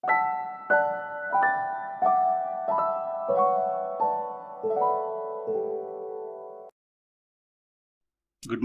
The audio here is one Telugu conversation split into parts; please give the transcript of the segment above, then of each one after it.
Good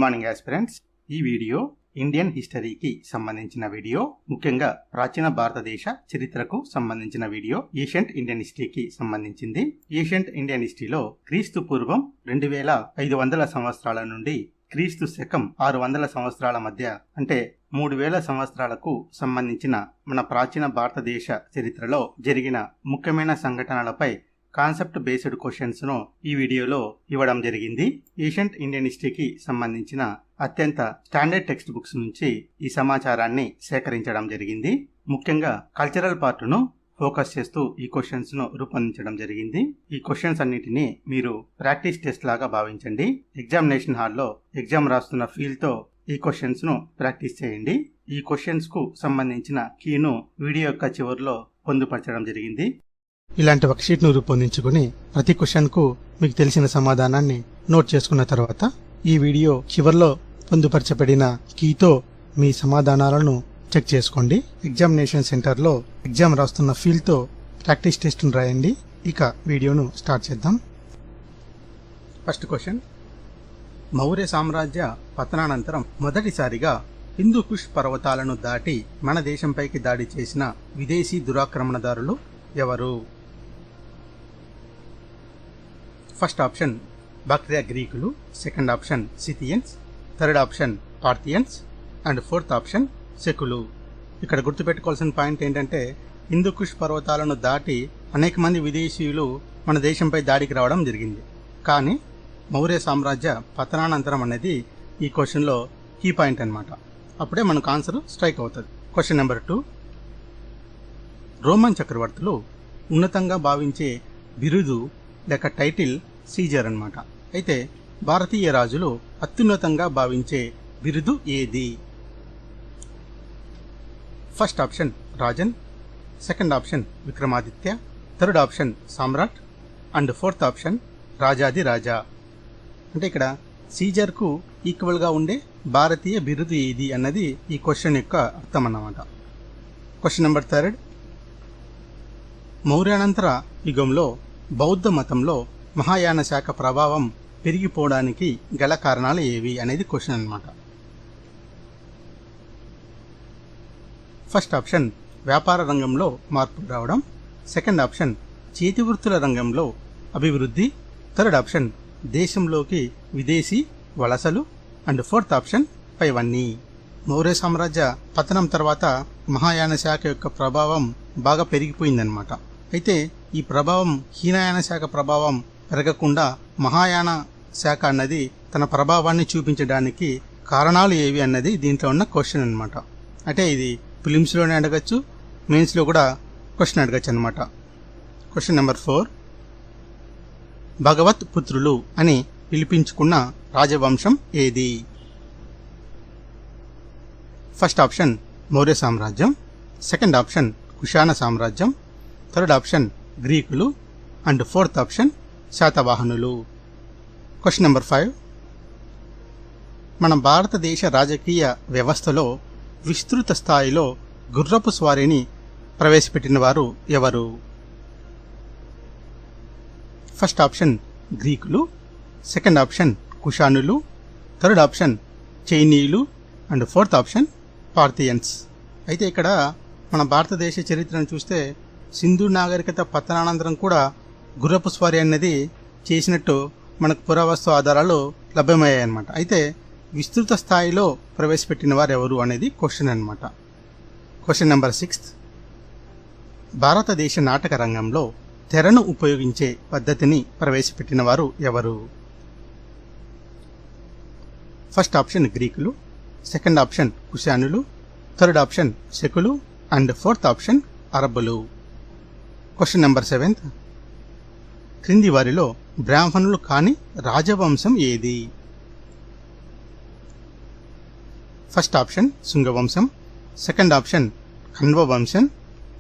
morning aspirants. ఈ వీడియో ఇండియన్ హిస్టరీకి సంబంధించిన వీడియో, ముఖ్యంగా ప్రాచీన భారతదేశ చరిత్రకు సంబంధించిన వీడియో. ఏషియంట్ ఇండియన్ హిస్టరీకి సంబంధించింది. ఏషియంట్ ఇండియన్ హిస్టరీలో క్రీస్తు పూర్వం 2500 సంవత్సరాల నుండి క్రీస్తు శకం 600 సంవత్సరాల మధ్య, అంటే 3000 సంవత్సరాలకు సంబంధించిన మన ప్రాచీన భారతదేశ చరిత్రలో జరిగిన ముఖ్యమైన సంఘటనలపై కాన్సెప్ట్ బేస్డ్ క్వశ్చన్స్ ను ఈ వీడియోలో ఇవ్వడం జరిగింది. ఏషియంట్ ఇండియన్ హిస్టరీకి సంబంధించిన అత్యంత స్టాండర్డ్ టెక్స్ట్ బుక్స్ నుంచి ఈ సమాచారాన్ని సేకరించడం జరిగింది. ముఖ్యంగా కల్చరల్ పార్ట్ను ఫోకస్ చేస్తూ ఈ క్వశ్చన్స్ ను రూపొందించడం జరిగింది. ఈ క్వశ్చన్స్ అన్నిటినీ మీరు ప్రాక్టీస్ టెస్ట్ లాగా భావించండి. ఎగ్జామినేషన్ హాల్లో ఎగ్జామ్ రాస్తున్న ఫీల్ తో ఈ క్వశ్చన్స్ ను ప్రాక్టీస్ చేయండి. ఈ క్వశ్చన్స్ కు సంబంధించిన కీను వీడియో యొక్క చివరిలో పొందుపరచడం జరిగింది. ఇలాంటి వర్క్ షీట్ ను రూపొందించుకుని ప్రతి క్వశ్చన్ కు మీకు తెలిసిన సమాధానాన్ని నోట్ చేసుకున్న తర్వాత ఈ వీడియో చివర్లో పొందుపరచబడిన కీతో మీ సమాధానాలను చెక్ చేసుకోండి. ఎగ్జామినేషన్ సెంటర్లో ఎగ్జామ్ రాస్తున్న ఫీల్ తో ప్రాక్టీస్ టెస్ట్ ను రాయండి. ఇక వీడియోను స్టార్ట్ చేద్దాం. ఫస్ట్ క్వశ్చన్, మౌర్య సామ్రాజ్య పతనానంతరం మొదటిసారిగా హిందూ కుష్ పర్వతాలను దాటి మన దేశంపైకి దాడి చేసిన విదేశీ దురాక్రమణదారులు ఎవరు? ఫస్ట్ ఆప్షన్ బాక్ట్రియా గ్రీకులు, second option Scythians, third option Parthians and fourth option సెకులు. ఇక్కడ గుర్తుపెట్టుకోవాల్సిన పాయింట్ ఏంటంటే, హిందూ కుష్ పర్వతాలను దాటి అనేక మంది విదేశీయులు మన దేశంపై దాడికి రావడం జరిగింది. కానీ మౌర్య సామ్రాజ్య పతనానంతరం అనేది ఈ క్వశ్చన్లో కీ పాయింట్ అనమాట. అప్పుడే మనకు ఆన్సర్ స్ట్రైక్ అవుతుంది. క్వశ్చన్ నెంబర్ 2, రోమన్ చక్రవర్తులు ఉన్నతంగా భావించే బిరుదు లేక టైటిల్ సీజర్ అన్నమాట. అయితే భారతీయ రాజులు అత్యున్నతంగా భావించే బిరుదు ఏది? First option Rajan, second option Vikramaditya, third option Samrat and fourth option రాజాది రాజా. అంటే ఇక్కడ సీజర్కు ఈక్వల్గా ఉండే భారతీయ బిరుదు ఏది అన్నది ఈ క్వశ్చన్ యొక్క అర్థం అన్నమాట. క్వశ్చన్ నెంబర్ 3, మౌర్యానంతర యుగంలో బౌద్ధ మతంలో మహాయాన శాఖ ప్రభావం పెరిగిపోవడానికి గల కారణాలు ఏవి అనేది క్వశ్చన్ అన్నమాట. ఫస్ట్ ఆప్షన్ వ్యాపార రంగంలో మార్పు రావడం, సెకండ్ ఆప్షన్ చేతి వృత్తుల రంగంలో అభివృద్ధి, థర్డ్ ఆప్షన్ దేశంలోకి విదేశీ వలసలు అండ్ ఫోర్త్ ఆప్షన్ పైవన్నీ. మౌర్య సామ్రాజ్య పతనం తర్వాత మహాయాన శాఖ యొక్క ప్రభావం బాగా పెరిగిపోయిందనమాట. అయితే ఈ ప్రభావం హీనయాన శాఖ ప్రభావం పెరగకుండా మహాయాన శాఖ అన్నది తన ప్రభావాన్ని చూపించడానికి కారణాలు ఏవి అన్నది దీంట్లో ఉన్న క్వశ్చన్ అనమాట. అంటే ఇది ఫిలిమ్స్లోనే అడగచ్చు, మెయిన్స్లో కూడా క్వశ్చన్ అడగచ్చు అనమాట. క్వశ్చన్ నెంబర్ 4, భగవత్ పుత్రులు అని పిలిపించుకున్న రాజవంశం ఏది? ఫస్ట్ ఆప్షన్ మౌర్య సామ్రాజ్యం, సెకండ్ ఆప్షన్ కుషాణ సామ్రాజ్యం, థర్డ్ ఆప్షన్ గ్రీకులు అండ్ ఫోర్త్ ఆప్షన్ శాతవాహనులు. క్వశ్చన్ నెంబర్ 5, మన భారతదేశ రాజకీయ వ్యవస్థలో విస్తృత స్థాయిలో గుర్రపు స్వారీని ప్రవేశపెట్టిన వారు ఎవరు? ఫస్ట్ ఆప్షన్ గ్రీకులు, సెకండ్ ఆప్షన్ కుషానులు, థర్డ్ ఆప్షన్ చైనీయులు అండ్ ఫోర్త్ ఆప్షన్ పార్థియన్స్. అయితే ఇక్కడ మన భారతదేశ చరిత్రను చూస్తే సింధు నాగరికత పతనానంతరం కూడా గుర్రపు స్వారీ అనేది చేసినట్టు మనకు పురావస్తు ఆధారాలు లభ్యమయ్యాయి అన్నమాట. అయితే విస్తృత స్థాయిలో ప్రవేశపెట్టిన వారు ఎవరు అనేది క్వశ్చన్ అన్నమాట. క్వశ్చన్ నెంబర్ 6, భారతదేశ నాటక రంగంలో తెరను ఉపయోగించే పద్ధతిని ప్రవేశపెట్టిన వారు ఎవరు? ఫస్ట్ ఆప్షన్ గ్రీకులు, సెకండ్ ఆప్షన్ కుషానులు, థర్డ్ ఆప్షన్ సెకులు అండ్ ఫోర్త్ ఆప్షన్ అరబ్బులు. క్వశ్చన్ నెంబర్ 7, క్రింది వారిలో బ్రాహ్మణులు కాని రాజవంశం ఏది? ఫస్ట్ ఆప్షన్ శుంగవంశం, సెకండ్ ఆప్షన్ కణ్వ వంశం,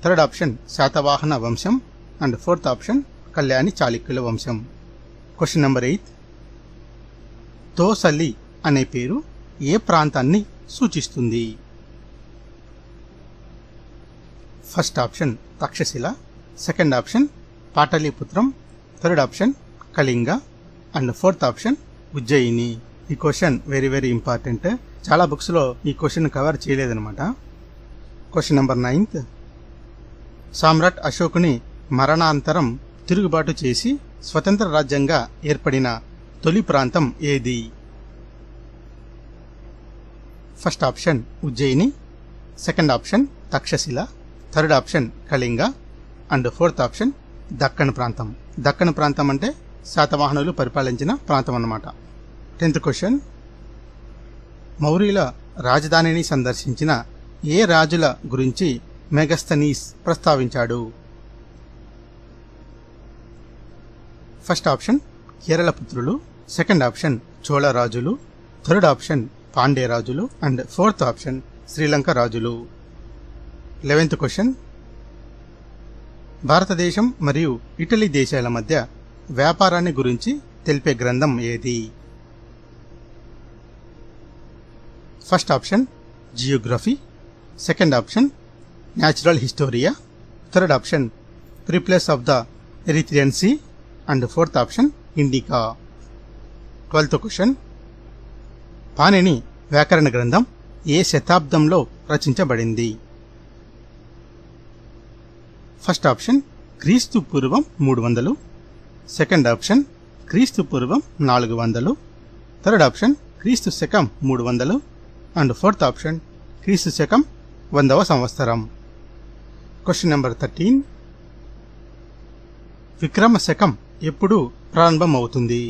థర్డ్ ఆప్షన్ శాతవాహన వంశం అండ్ ఫోర్త్ ఆప్షన్ కళ్యాణి చాళుక్యుల వంశం. క్వశ్చన్ నెంబర్ 8, తోసలి అనే పేరు ఏ ప్రాంతాన్ని సూచిస్తుంది? First option Taxila, second option పాటలీపుత్రం, third option Kalinga and fourth option Ujjayini. ఈ క్వశ్చన్ వెరీ వెరీ ఇంపార్టెంట్. చాలా బుక్స్లో ఈ క్వశ్చన్ కవర్ చేయలేదన్నమాట. Question number 9th. సామ్రాట్ అశోకుని మరణాంతరం తిరుగుబాటు చేసి స్వతంత్ర రాజ్యంగా ఏర్పడిన తొలి ప్రాంతం ఏది? First option Ujjayini, second option Taxila, third option Kalinga and fourth option Deccan ప్రాంతం. దక్కన్ ప్రాంతం అంటే శాతవాహనులు పరిపాలించిన ప్రాంతం అన్నమాట. 10th question. మౌర్యుల రాజధానిని సందర్శించిన ఏ రాజుల గురించి మెగస్తనీస్ ప్రస్తావించాడు? ఫస్ట్ ఆప్షన్ కేరళపుత్రులు, సెకండ్ ఆప్షన్ చోళ రాజులు, థర్డ్ ఆప్షన్ పాండ్య రాజులు అండ్ ఫోర్త్ ఆప్షన్ శ్రీలంక రాజులు. 11th question. భారతదేశం మరియు ఇటలీ దేశాల మధ్య వ్యాపారాన్ని గురించి తెలిపే గ్రంథం ఏది? First option geography, second option natural Historia, third option Periplus of the Erythraean Sea and fourth option Indica. 12th question. Panini వ్యాకరణ గ్రంథం ఏ శతాబ్దంలో రచించబడింది? ఫస్ట్ ఆప్షన్ క్రీస్తు పూర్వం 300, సెకండ్ ఆప్షన్ క్రీస్తు పూర్వం 400, థర్డ్ ఆప్షన్ క్రీస్తు శకం 300 అండ్ ఫోర్త్ ఆప్షన్ క్రీస్తు శకం 100వ సంవత్సరం. Question number 13. విక్రమ శకం ఎప్పుడు ప్రారంభం అవుతుంది?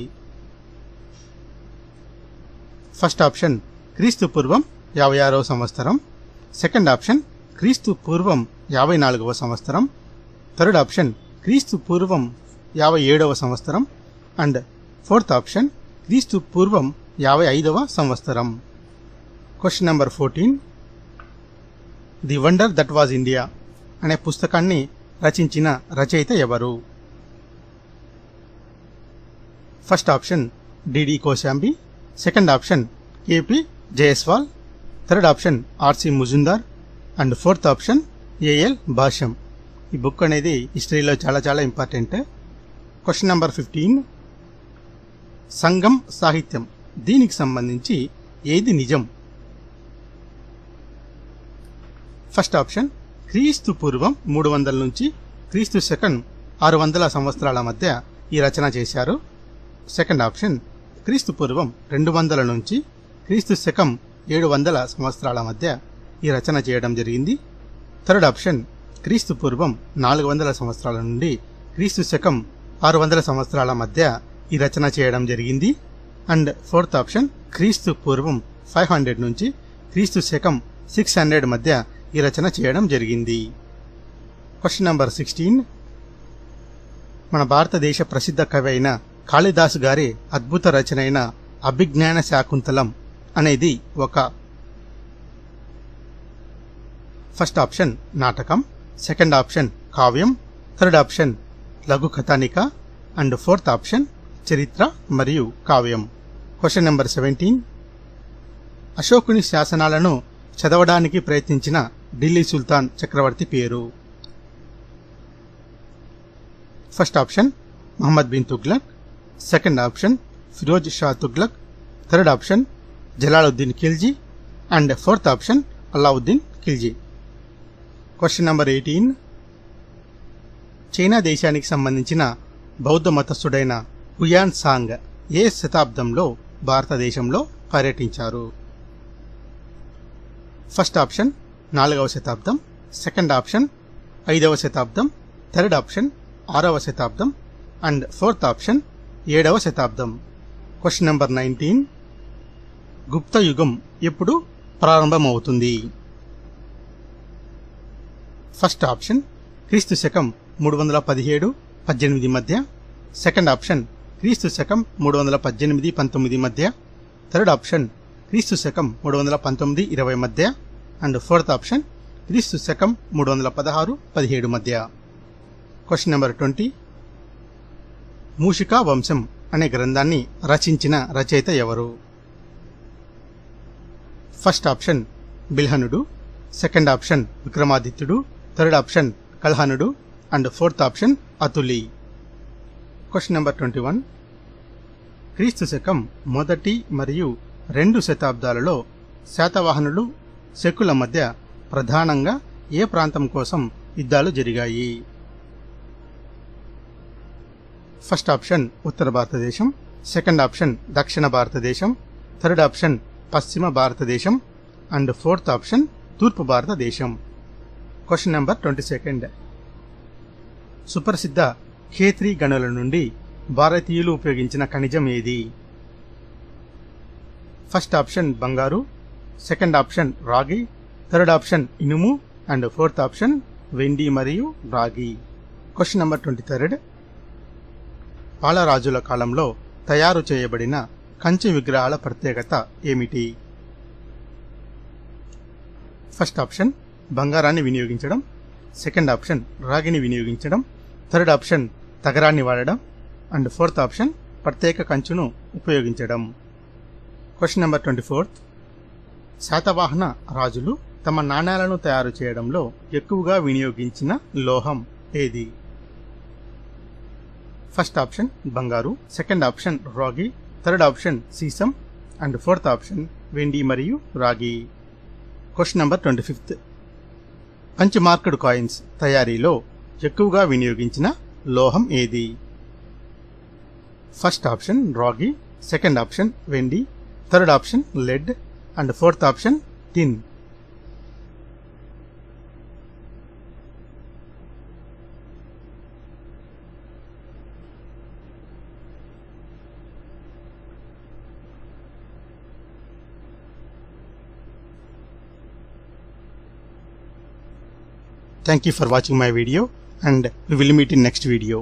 ఫస్ట్ ఆప్షన్ క్రీస్తు పూర్వం 56వ సంవత్సరం, సెకండ్ ఆప్షన్ క్రీస్తు పూర్వం 54వ సంవత్సరం, థర్డ్ ఆప్షన్ క్రీస్తు పూర్వం 57వ సంవత్సరం అండ్ ఫోర్త్ ఆప్షన్ క్రీస్తు పూర్వం 55వ సంవత్సరం. Question number 14. The wonder that was India అనే పుస్తకాన్ని రచించిన రచయిత ఎవరు? First option DD Kosambi, second option KP Jayaswal, third option RC Majumdar and fourth option AL Basham. ఈ బుక్ అనేది హిస్టరీలో చాలా చాలా ఇంపార్టెంట్. Question number 15. సంగం సాహిత్యం దీనికి సంబంధించి ఏది నిజం? ఫస్ట్ ఆప్షన్ క్రీస్తు పూర్వం 300 నుంచి క్రీస్తు శకం 600 సంవత్సరాల మధ్య ఈ రచన చేశారు. సెకండ్ ఆప్షన్ క్రీస్తు పూర్వం 200 నుంచి క్రీస్తు శకం 700 సంవత్సరాల మధ్య ఈ రచన చేయడం జరిగింది. థర్డ్ ఆప్షన్ క్రీస్తు పూర్వం 400 సంవత్సరాల నుండి క్రీస్తు శకం 600 సంవత్సరాల మధ్య ఈ రచన చేయడం జరిగింది. అండ్ ఫోర్త్ ఆప్షన్ క్రీస్తు పూర్వం 500 నుంచి క్రీస్తు శకం 600 మధ్య ఈ రచన చేయడం జరిగింది. Question number 16. మన భారతదేశ ప్రసిద్ధ కవి అయిన కాళిదాసు గారి అద్భుత రచన అయిన అభిజ్ఞాన శాకుంతలం అనేది ఒక ఫస్ట్ ఆప్షన్ నాటకం, సెకండ్ ఆప్షన్ కావ్యం, థర్డ్ ఆప్షన్ లఘు కథానిక అండ్ ఫోర్త్ ఆప్షన్ చరిత్ర మరియు కావ్యం. Question number 17. అశోకుని శాసనాలను చదవడానికి ప్రయత్నించిన ఢిల్లీ సుల్తాన్ చక్రవర్తి పేరు? First option Muhammad bin Tughlaq, second option Firoz Shah Tughlaq, third option Jalaluddin Khilji and fourth option Alauddin Khilji. Question number 18. China దేశానికి సంబంధించిన బౌద్ధ మతస్థుడైన హుయాన్ సాంగ్ ఏ శతాబ్దంలో భారతదేశంలో పర్యటించారు? ఫస్ట్ ఆప్షన్ 4వ శతాబ్దం, సెకండ్ ఆప్షన్ 5వ శతాబ్దం, థర్డ్ ఆప్షన్ 6వ శతాబ్దం అండ్ ఫోర్త్ ఆప్షన్ 7వ శతాబ్దం. Question number 19. గుప్త యుగం ఎప్పుడు ప్రారంభమవుతుంది? ఫస్ట్ ఆప్షన్ క్రీస్తు శకం 317-18 మధ్య, సెకండ్ ఆప్షన్ క్రీస్తు శకం 318-19 మధ్య, థర్డ్ ఆప్షన్ క్రీస్తు శకం 319-20 మధ్య అండ్ ఫోర్త్ ఆప్షన్ క్రీస్తు శకం 316-17 మధ్య. Question number 20. మూషికా వంశం అనే గ్రంథాన్ని రచించిన రచయిత ఎవరు? ఫస్ట్ ఆప్షన్ బిల్హనుడు, సెకండ్ ఆప్షన్ విక్రమాదిత్యుడు థర్డ్ ఆప్షన్ కల్హనుడు అండ్ ఫోర్త్ ఆప్షన్ అతులి. Question number 21. క్రీస్తు శకం మొదటి మరియు 2 శతాబ్దాలలో శాతవాహనులు శకుల మధ్య ప్రధానంగా ఏ ప్రాంతం కోసం యుద్ధాలు జరిగాయి? ఫస్ట్ ఆప్షన్ ఉత్తర భారతదేశం, సెకండ్ ఆప్షన్ దక్షిణ భారతదేశం, థర్డ్ ఆప్షన్ పశ్చిమ భారతదేశం అండ్ ఫోర్త్ ఆప్షన్ తూర్పు భారతదేశం. Question number 22. సుప్రసిద్ధ ఖేత్రీ గనుల నుండి భారతీయులు ఉపయోగించిన ఖనిజం ఏది? ఫస్ట్ ఆప్షన్ బంగారు, సెకండ్ ఆప్షన్ రాగి, థర్డ్ ఆప్షన్ ఇనుము అండ్ ఫోర్త్ ఆప్షన్ వెండి మరియు రాగి. Question number 23. పాలరాజుల కాలంలో తయారు చేయబడిన కంచె విగ్రహాల ప్రత్యేకత ఏమిటి? ఫస్ట్ ఆప్షన్ బంగారాన్ని వినియోగించడం, సెకండ్ ఆప్షన్ రాగిని వినియోగించడం, థర్డ్ ఆప్షన్ తగరాన్ని వాడడం అండ్ ఫోర్త్ ఆప్షన్ ప్రత్యేక కంచును ఉపయోగించడం. Question number 24. శాతవాహన రాజులు తమ నాణేలను తయారు చేయడంలో ఎక్కువగా వినియోగించిన లోహం ఏది? ఫస్ట్ ఆప్షన్ బంగారు, సెకండ్ ఆప్షన్ రాగి, థర్డ్ ఆప్షన్ సీసం అండ్ ఫోర్త్ ఆప్షన్ వెండి మరియు రాగి. Question number 25. Punch marked coins తయారీలో ఎక్కువగా వినియోగించిన లోహం ఏది? ఫస్ట్ ఆప్షన్ రాగి, సెకండ్ ఆప్షన్ వెండి, third option lead and fourth option tin. Thank you for watching my video and we will meet in next video.